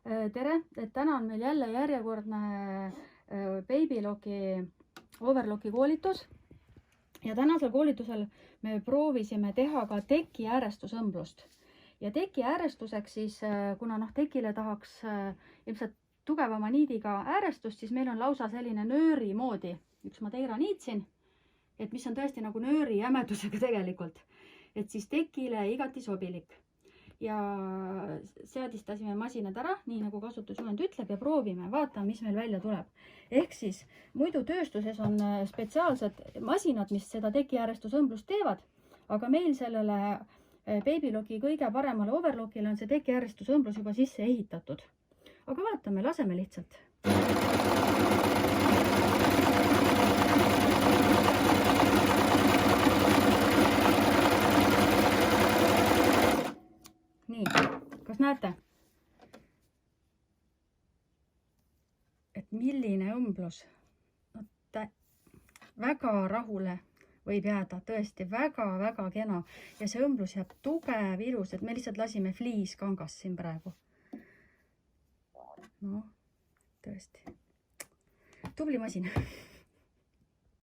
tere, et täna on meil jälle järjekordne Babylocki Overlocki koolitus. Ja tänasel koolitusel me proovisime teha ka teki äärestusõmblust. Ja teki äärestuseks siis, kuna tekile tahaks ilmselt tugevama niidiga äärestust, siis meil on lausa selline nööri moodi üks Madeira niit siin, et mis on tõesti nagu nööri jämedusega tegelikult. Et siis tekile igati sobilik. Ja seadistasime masinad ära, nii nagu kasutusjuhend ütleb, ja proovime, vaatame, mis meil välja tuleb. Ehk siis muidu tööstuses on spetsiaalsed masinad, mis seda tekiäärestusõmblust teevad, aga meil sellele Babylocki kõige paremale Overlockile on see tekiäärestusõmblus juba sisse ehitatud. Aga vaatame, laseme lihtsalt. Nii, kas näete? Et milline õmblus? Väga rahule võib jääda, tõesti väga kena. Ja see õmblus jääb tugev, ilus, et me lihtsalt lasime fliiskangast siin praegu. No, tõesti. Tubli masin.